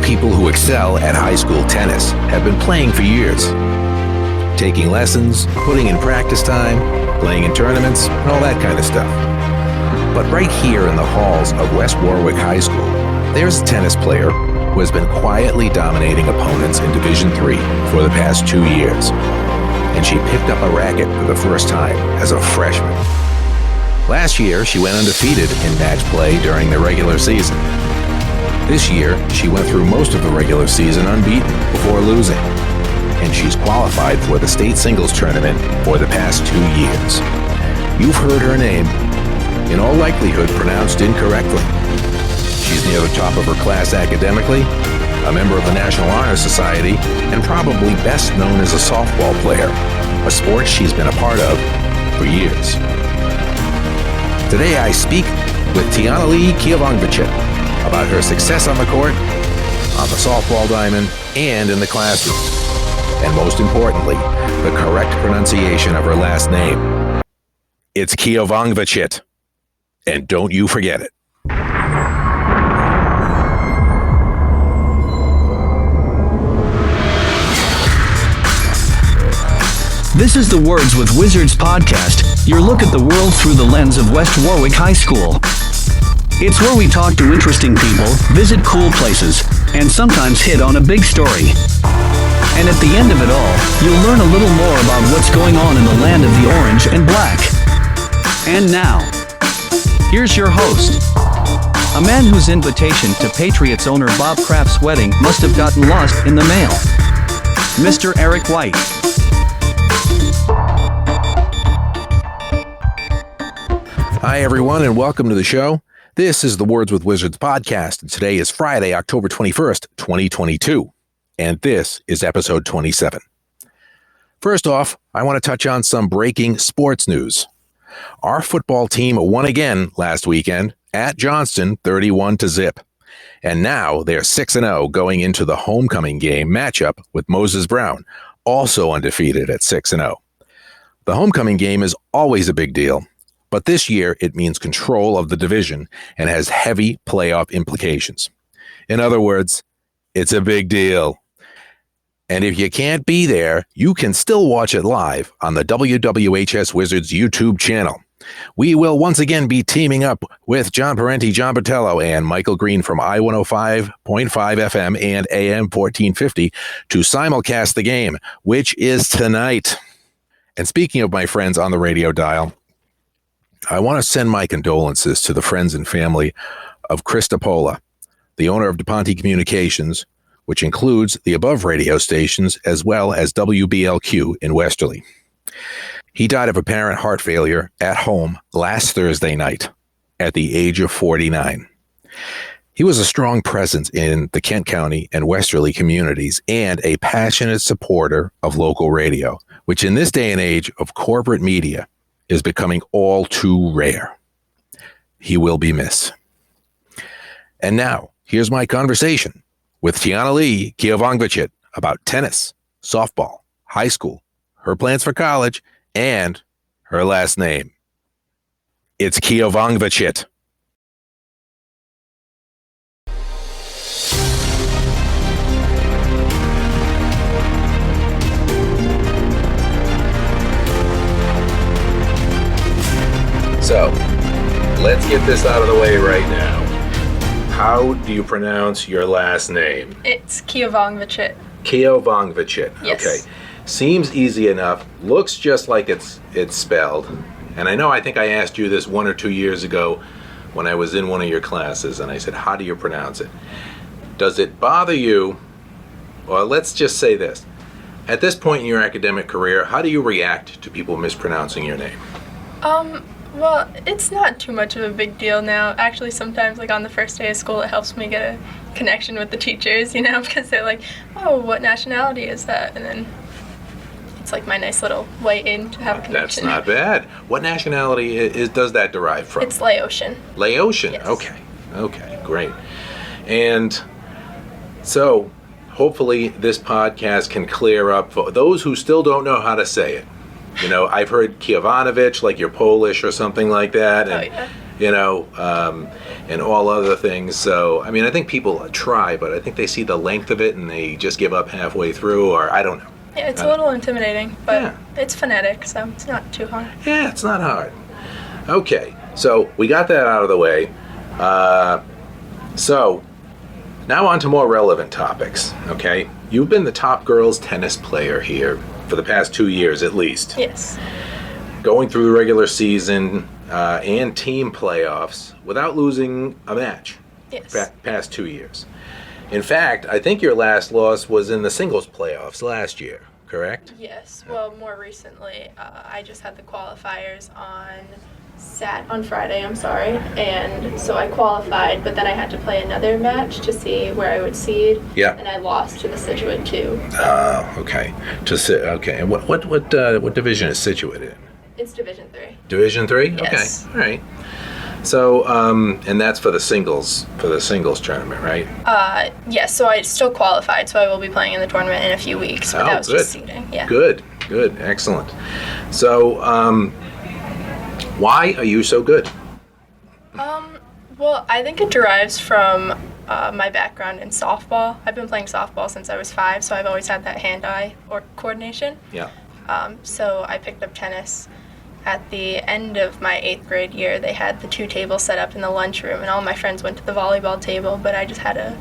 people who excel at high school tennis have been playing for years. Taking lessons, putting in practice time, playing in tournaments, and all that kind of stuff. But right here in the halls of West Warwick High School, there's a tennis player who has been quietly dominating opponents in Division III for the past 2 years. And she picked up a racket for the first time as a freshman. Last year, she went undefeated in match play during the regular season. This year, she went through most of the regular season unbeaten before losing. And she's qualified for the state singles tournament for the past 2 years. You've heard her name, in all likelihood pronounced incorrectly. She's near the top of her class academically, a member of the National Honor Society, and probably best known as a softball player, a sport she's been a part of for years. Today I speak with Tianna-Lee Keovongvichit about her success on the court, on the softball diamond, and in the classroom. And most importantly, the correct pronunciation of her last name. It's Keovongvichit. And don't you forget it. This is the Words with Wizards podcast, your look at the world through the lens of West Warwick High School. It's where we talk to interesting people, visit cool places, and sometimes hit on a big story. And at the end of it all, you'll learn a little more about what's going on in the land of the orange and black. And now, here's your host. A man whose invitation to Patriots owner Bob Kraft's wedding must have gotten lost in the mail. Mr. Eric White. Hi, everyone, and welcome to the show. This is the Words with Wizards podcast, and today is Friday, October 21st, 2022, and this is episode 27. First off, I want to touch on some breaking sports news. Our football team won again last weekend at Johnston, 31-0, and now they're 6-0 going into the homecoming game matchup with Moses Brown, also undefeated at 6-0. The homecoming game is always a big deal. But this year, it means control of the division and has heavy playoff implications. In other words, it's a big deal. And if you can't be there, you can still watch it live on the WWHS Wizards YouTube channel. We will once again be teaming up with John Parenti, John Botello, and Michael Green from I-105.5 FM and AM 1450 to simulcast the game, which is tonight. And speaking of my friends on the radio dial, I want to send my condolences to the friends and family of Chris DePola, the owner of DePonte Communications, which includes the above radio stations as well as WBLQ in Westerly. He died of apparent heart failure at home last Thursday night at the age of 49. He was a strong presence in the Kent County and Westerly communities and a passionate supporter of local radio, which in this day and age of corporate media is becoming all too rare. He will be missed. And now, here's my conversation with Tianna-Lee Keovongvichit about tennis, softball, high school, her plans for college, and her last name. It's Keovongvichit. So, let's get this out of the way right now. How do you pronounce your last name? It's Keovongvichit. Keovongvichit. Yes. Okay. Seems easy enough. Looks just like it's spelled. And I think I asked you this 1 or 2 years ago when I was in one of your classes, and I said, how do you pronounce it? Does it bother you? Well, let's just say this. At this point in your academic career, how do you react to people mispronouncing your name? Well, it's not too much of a big deal now. Actually, sometimes, like on the first day of school, it helps me get a connection with the teachers, because they're like, oh, what nationality is that? And then it's like my nice little way in to have a connection. That's not bad. What nationality does that derive from? It's Laotian. Laotian? Yes. Okay, great. And so, hopefully this podcast can clear up for those who still don't know how to say it. I've heard Keovanovich, like you're Polish or something like that. And, and all other things. So, I mean, I think people try, but I think they see the length of it and they just give up halfway through, or I don't know. Yeah, it's a little intimidating, but it's phonetic, so it's not too hard. Yeah, it's not hard. Okay, so we got that out of the way. So, now on to more relevant topics, okay? You've been the top girls tennis player here for the past 2 years at least. Yes. Going through the regular season and team playoffs without losing a match. Yes. Past 2 years. In fact, I think your last loss was in the singles playoffs last year, correct? Yes. Well, more recently, I just had the qualifiers on Friday, and so I qualified, but then I had to play another match to see where I would seed. Yeah. And I lost to the Situate 2. Oh, okay. Okay. And what division is Situate in? It's Division 3. Division 3? Yes. Okay. All right. So, and that's for the singles tournament, right? Yes, so I still qualified, so I will be playing in the tournament in a few weeks, but that was just seeding. Yeah. Good. Excellent. So, why are you so good? Well, I think it derives from my background in softball. I've been playing softball since I was 5, so I've always had that hand-eye or coordination. Yeah. So I picked up tennis. At the end of my 8th grade year, they had the 2 tables set up in the lunchroom, and all my friends went to the volleyball table, but I just had a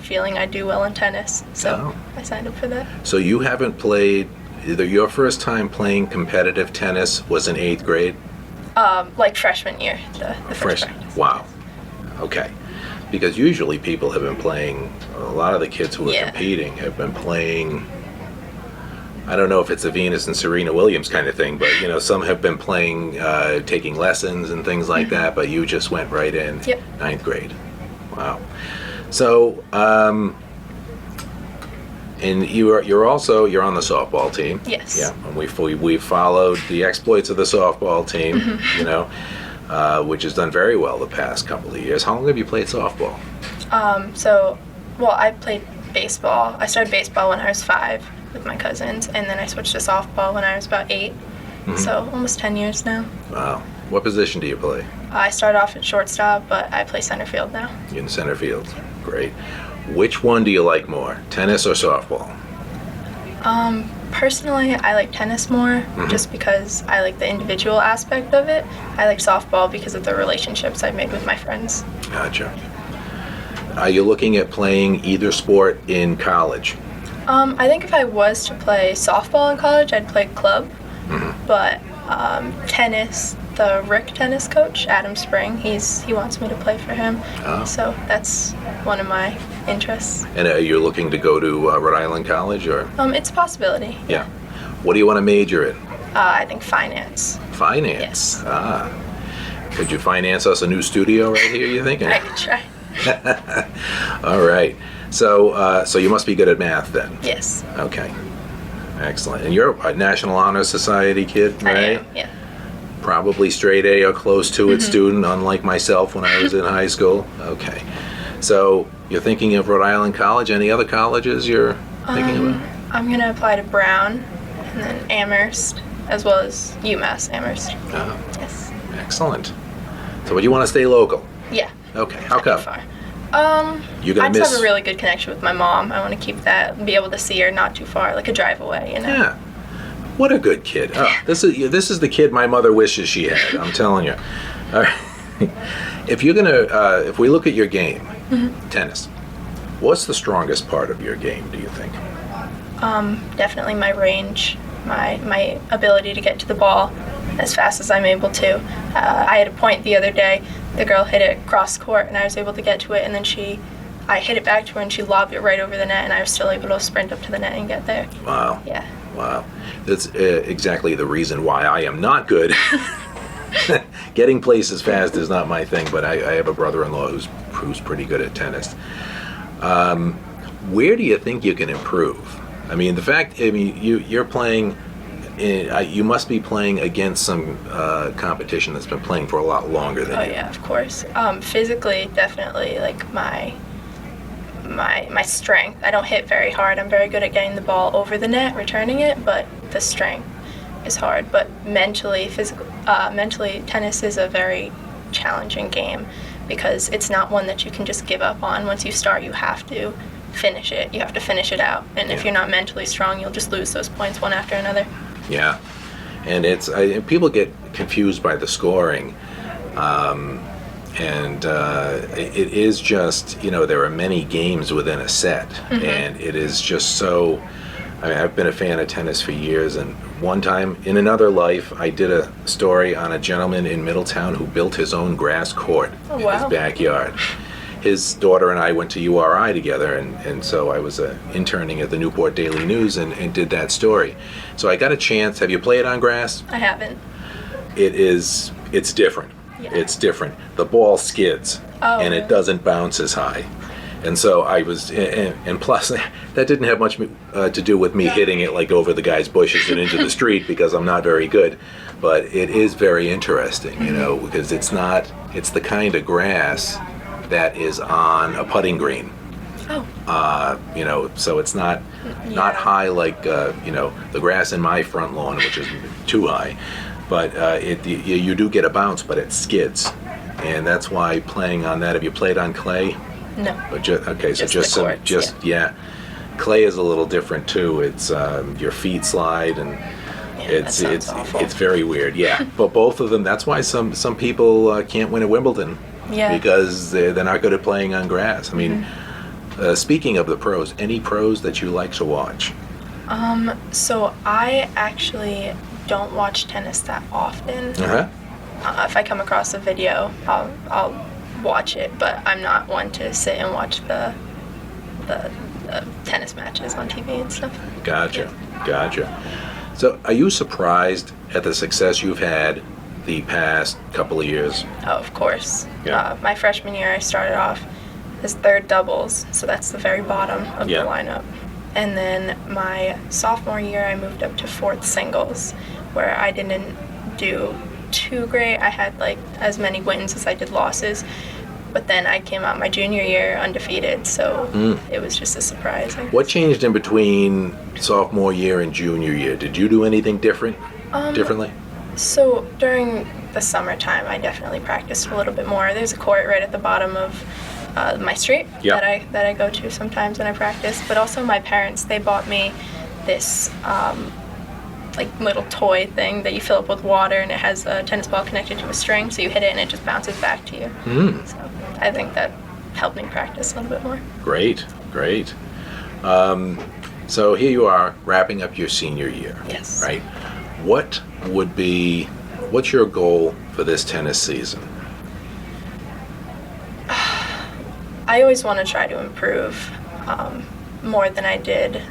feeling I'd do well in tennis, so I signed up for that. So you haven't played, either your first time playing competitive tennis was in 8th grade? Like freshman year, the first practice. Wow. Okay. Because usually people have been playing, a lot of the kids who are competing have been playing, I don't know if it's a Venus and Serena Williams kind of thing, but some have been playing, taking lessons and things like that, but you just went right in 9th grade. Wow. So, and you're on the softball team. Yes. Yeah. And we've followed the exploits of the softball team, which has done very well the past couple of years. How long have you played softball? I played baseball. I started baseball when I was 5 with my cousins, and then I switched to softball when I was about 8. So almost 10 years now. Wow. What position do you play? I started off at shortstop, but I play center field now. In center field. Great. Which one do you like more, tennis or softball? Personally, I like tennis more, just because I like the individual aspect of it. I like softball because of the relationships I've made with my friends. Gotcha. Are you looking at playing either sport in college? I think if I was to play softball in college, I'd play club. But tennis, the Rick tennis coach, Adam Spring, he wants me to play for him. So that's one of my interests. And are you looking to go to Rhode Island College, or? It's a possibility. Yeah. What do you want to major in? I think finance. Finance? Yes. Could you finance us a new studio right here, you think? I could try. All right. So you must be good at math then? Yes. Okay. Excellent. And you're a National Honor Society kid, right? I am, yeah. Probably straight A or close to it student, unlike myself when I was in high school. Okay. So you're thinking of Rhode Island College. Any other colleges you're thinking about? I'm going to apply to Brown and then Amherst, as well as UMass Amherst. Oh, Yes. excellent. So would you want to stay local? Yeah. Okay. How come? Far. You're gonna I just have a really good connection with my mom. I want to keep that and be able to see her not too far, like a drive away, Yeah. What a good kid. Oh, this is the kid my mother wishes she had. I'm telling you. All right. If we look at your game, tennis, what's the strongest part of your game, do you think? Definitely my range, my ability to get to the ball as fast as I'm able to. I had a point the other day. The girl hit it cross court, and I was able to get to it, and then I hit it back to her, and she lobbed it right over the net, and I was still able to sprint up to the net and get there. Wow. Yeah. Wow. That's exactly the reason why I am not good. Getting places fast is not my thing, but I have a brother-in-law who's pretty good at tennis. Where do you think you can improve? I mean, you're playing. You must be playing against some competition that's been playing for a lot longer than you. Oh yeah, of course. Physically, definitely, like my strength. I don't hit very hard. I'm very good at getting the ball over the net, returning it, but the strength is hard. But mentally, tennis is a very challenging game because it's not one that you can just give up on. Once you start, you have to finish it. You have to finish it out. And if you're not mentally strong, you'll just lose those points one after another. Yeah. And people get confused by the scoring. It is just, there are many games within a set. And it is just so, I've been a fan of tennis for years, and one time in another life, I did a story on a gentleman in Middletown who built his own grass court in his backyard. His daughter and I went to URI together, and so I was interning at the Newport Daily News and did that story. So I got a chance. Have you played on grass? I haven't. It's different. Yeah. It's different. The ball skids, and it doesn't bounce as high. And so I was, and plus, that didn't have much to do with me hitting it like over the guy's bushes and into the street, because I'm not very good. But it is very interesting, because it's the kind of grass that is on a putting green. So it's not high like, the grass in my front lawn, which is too high. But you do get a bounce, but it skids. And that's why playing on that, have you played on clay? No. But just the courts, clay is a little different too. It's your feet slide, and it's awful. It's very weird. Yeah, but both of them. That's why some people can't win at Wimbledon. Yeah. Because they're not good at playing on grass. I mean, speaking of the pros, any pros that you like to watch? So I actually don't watch tennis that often. If I come across a video, I'll watch it, but I'm not one to sit and watch the tennis matches on TV and stuff. Gotcha. So are you surprised at the success you've had the past couple of years? Oh, of course. Yeah. My freshman year, I started off as third doubles, so that's the very bottom of the lineup. And then my sophomore year, I moved up to fourth singles, where I didn't do too great. I had like as many wins as I did losses. But then I came out my junior year undefeated, so it was just a surprise. What changed in between sophomore year and junior year? Did you do anything differently? So during the summertime, I definitely practiced a little bit more. There's a court right at the bottom of my street that I go to sometimes when I practice. But also my parents, they bought me this like little toy thing that you fill up with water, and it has a tennis ball connected to a string, so you hit it and it just bounces back to you. So I think that helped me practice a little bit more. Great. So here you are wrapping up your senior year. Yes. Right? What's your goal for this tennis season? I always want to try to improve more than I did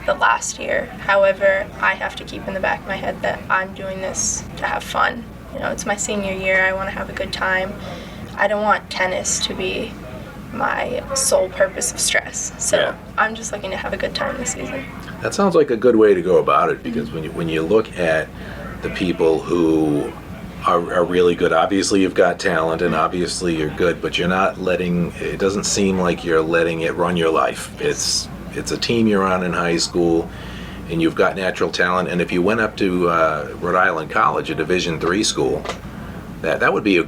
the last year. However, I have to keep in the back of my head that I'm doing this to have fun. It's my senior year. I want to have a good time. I don't want tennis to be my sole purpose of stress. So I'm just looking to have a good time this season. That sounds like a good way to go about it, because when you look at the people who are really good, obviously you've got talent and obviously you're good, but it doesn't seem like you're letting it run your life. It's a team you're on in high school, and you've got natural talent. And if you went up to Rhode Island College, a Division III school, that would be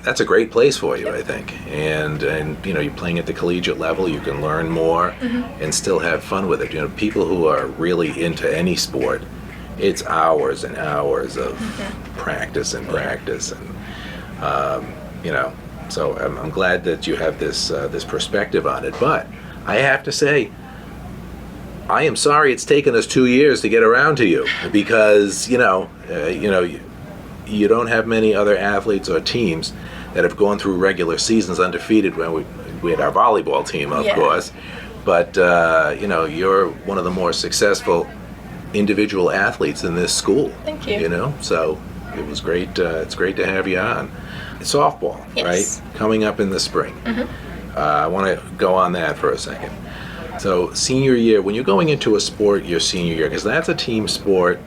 that's a great place for you, I think. And you're playing at the collegiate level, you can learn more and still have fun with it. People who are really into any sport, it's hours and hours of practice and so I'm glad that you have this perspective on it. But I have to say, I am sorry it's taken us 2 years to get around to you, because you don't have many other athletes or teams that have gone through regular seasons undefeated. When we had our volleyball team, of course, but you're one of the more successful individual athletes in this school. Thank you. So it was great. It's great to have you on. Softball, right? Coming up in the spring. I want to go on that for a second. So senior year, when you're going into a sport your senior year, because that's a team sport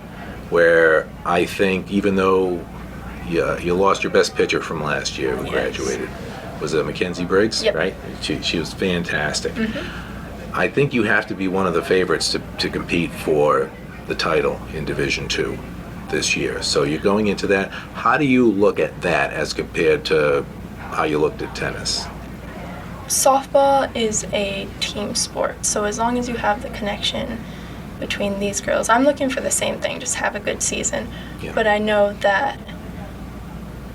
where I think, even though you lost your best pitcher from last year who graduated, was it Mackenzie Briggs, right? She was fantastic. I think you have to be one of the favorites to compete for the title in Division II. this year. So you're going into that. How do you look at that as compared to how you looked at tennis? Softball is a team sport, so as long as you have the connection between these girls, I'm looking for the same thing, just have a good season. Yeah. But I know that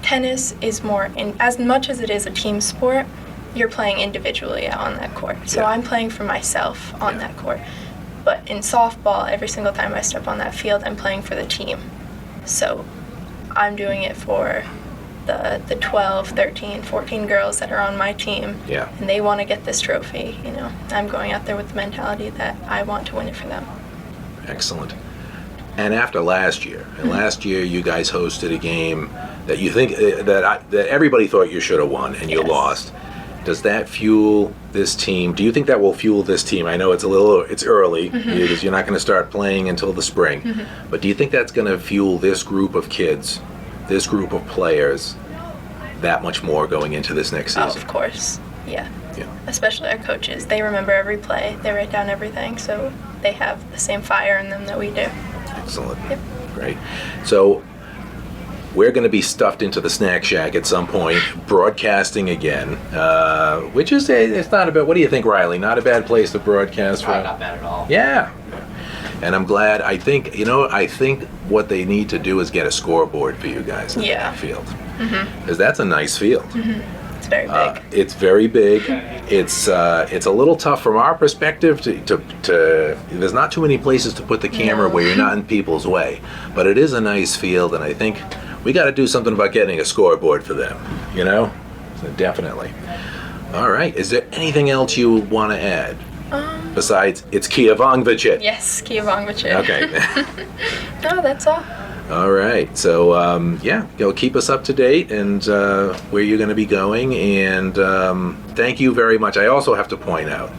tennis is more, as much as it is a team sport, you're playing individually out on that court. So Yeah. I'm playing for myself on Yeah. that court. But in softball, every single time I step on that field, I'm playing for the team. So I'm doing it for the 12, 13, 14 girls that are on my team. Yeah. And they want to get this trophy, you know. I'm going out there with the mentality that I want to win it for them. Excellent. And after last year, last year you guys hosted a game that you think that everybody thought you should have won, and you Yes. lost. Does that fuel this team? Do you think that will fuel this team? I know it's early because you're not going to start playing until the spring. But do you think that's going to fuel this group of kids, this group of players, that much more going into this next Oh, season? of course. Yeah. Yeah. Especially our coaches. They remember every play. They write down everything. So they have the same fire in them that we do. Excellent. Yep. Great. So we're going to be stuffed into the snack shack at some point, broadcasting again, which is it's not a bad. What do you think, Riley? Not a bad place to broadcast from. Not bad at all. Yeah. And I'm glad. I think what they need to do is get a scoreboard for you guys in Yeah. that field, because that's a nice field. It's very big. It's very big. It's a little tough from our perspective to there's not too many places to put the camera No. where you're not in people's way, but it is a nice field, and I think we got to do something about getting a scoreboard for them, you know? So definitely. All right. Is there anything else you want to add? Besides, it's Keovongvichit. Yes, Keovongvichit. Okay. No, that's all. All right. So, keep us up to date and where you're going to be going. And thank you very much. I also have to point out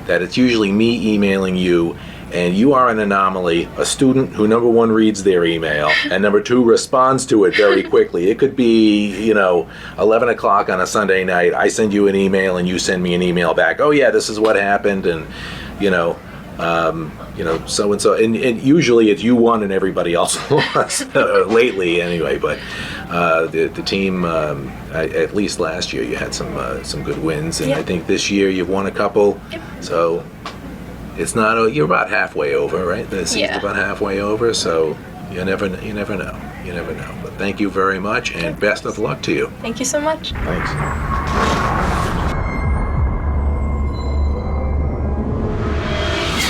that it's usually me emailing you, and you are an anomaly, a student who, number one, reads their email, and number two, responds to it very quickly. It could be, 11 o'clock on a Sunday night. I send you an email, and you send me an email back. Oh, yeah, this is what happened, and, so-and-so. And usually it's you won and everybody else lost, lately anyway. But the team, at least last year, you had some good wins. And I Yep. think this year you've won a couple. Yep. So it's not, you're about halfway over, right? The season's Yeah. about halfway over. So you never know. You never know. But thank you very much, and best of luck to you. Thank you so much. Thanks.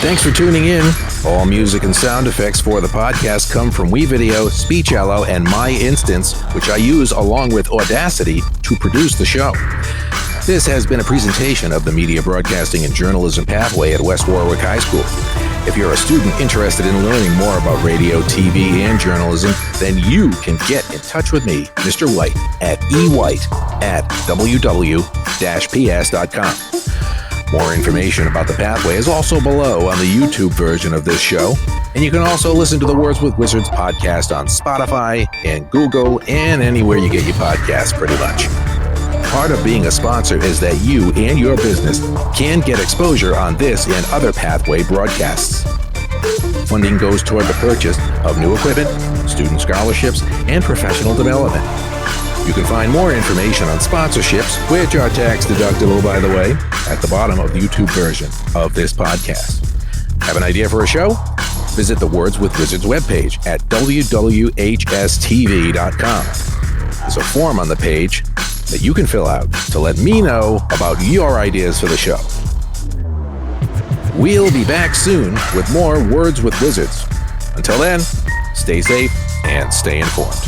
Thanks for tuning in. All music and sound effects for the podcast come from WeVideo, Speechello, and My Instance, which I use along with Audacity to produce the show. This has been a presentation of the Media Broadcasting and Journalism Pathway at West Warwick High School. If you're a student interested in learning more about radio, TV, and journalism, then you can get in touch with me, Mr. White, at ewhite@ww-ps.com. More information about the Pathway is also below on the YouTube version of this show, and you can also listen to the Words with Wizards podcast on Spotify and Google and anywhere you get your podcasts, pretty much. Part of being a sponsor is that you and your business can get exposure on this and other Pathway broadcasts. Funding goes toward the purchase of new equipment, student scholarships, and professional development. You can find more information on sponsorships, which are tax deductible, by the way, at the bottom of the YouTube version of this podcast. Have an idea for a show? Visit the Words with Wizards webpage at wwhstv.com. There's a form on the page that you can fill out to let me know about your ideas for the show. We'll be back soon with more Words with Wizards. Until then, stay safe and stay informed.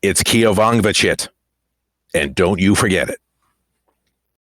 It's Keovongvichit, and don't you forget it.